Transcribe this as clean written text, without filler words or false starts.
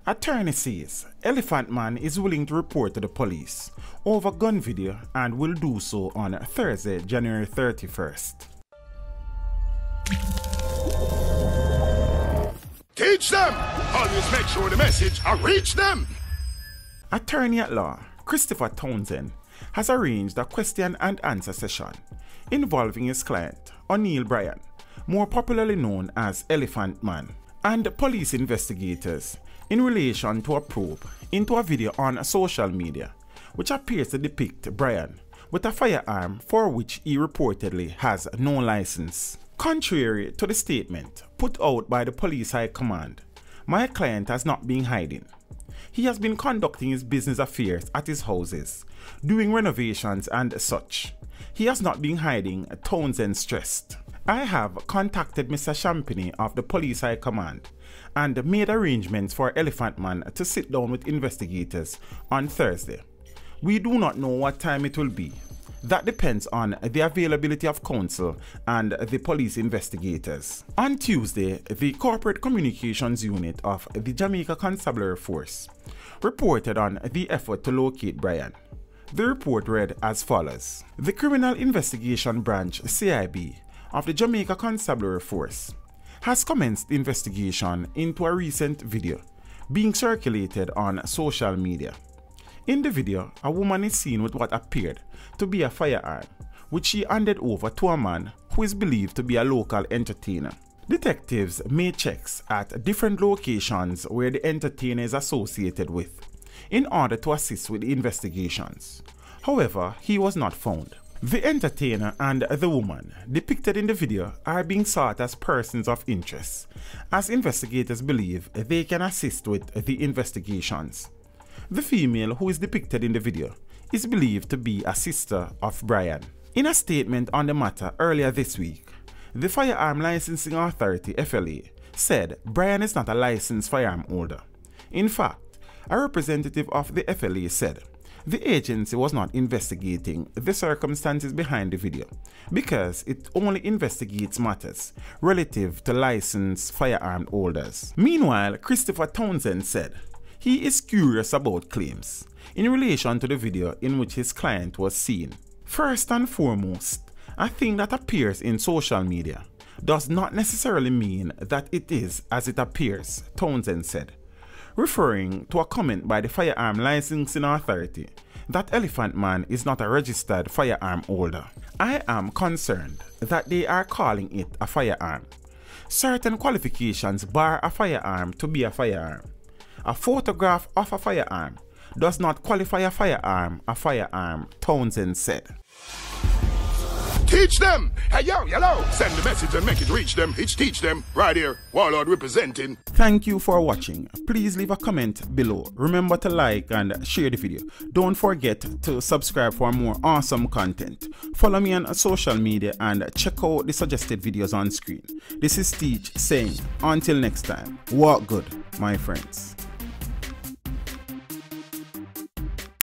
Attorney says Elephant Man is willing to report to the police over gun video and will do so on Thursday, January 31st. Teach them! Always make sure the message reach them! Attorney at law Christopher Townsend has arranged a question and answer session involving his client, O'Neil Bryan, more popularly known as Elephant Man, and police investigators in relation to a probe into a video on social media which appears to depict Bryan with a firearm for which he reportedly has no license. Contrary to the statement put out by the police high command, my client has not been hiding. He has been conducting his business affairs at his houses, doing renovations and such. He has not been hiding, Townsend stressed. I have contacted Mr. Champagny of the police high command and made arrangements for Elephant Man to sit down with investigators on Thursday. We do not know what time it will be. That depends on the availability of counsel and the police investigators. On Tuesday, the Corporate Communications Unit of the Jamaica Constabulary Force reported on the effort to locate Bryan. The report read as follows. The Criminal Investigation Branch CIB of the Jamaica Constabulary Force has commenced investigation into a recent video being circulated on social media. In the video, a woman is seen with what appeared to be a firearm, which she handed over to a man who is believed to be a local entertainer. Detectives made checks at different locations where the entertainer is associated with in order to assist with the investigations. However, he was not found. The entertainer and the woman depicted in the video are being sought as persons of interest, as investigators believe they can assist with the investigations. The female who is depicted in the video is believed to be a sister of Bryan. In a statement on the matter earlier this week, the Firearm Licensing Authority FLA said Bryan is not a licensed firearm holder. In fact, a representative of the FLA said the agency was not investigating the circumstances behind the video because it only investigates matters relative to licensed firearm holders. Meanwhile, Christopher Townsend said he is curious about claims in relation to the video in which his client was seen. First and foremost, a thing that appears in social media does not necessarily mean that it is as it appears, Townsend said, referring to a comment by the Firearm Licensing Authority that Elephant Man is not a registered firearm holder. I am concerned that they are calling it a firearm. Certain qualifications bar a firearm to be a firearm. A photograph of a firearm does not qualify a firearm, Townsend said. Teach them! Hey yo, hello! Send the message and make it reach them. It's teach them. Right here, Warlord representing. Thank you for watching. Please leave a comment below. Remember to like and share the video. Don't forget to subscribe for more awesome content. Follow me on social media and check out the suggested videos on screen. This is Teach saying, until next time, walk good, my friends.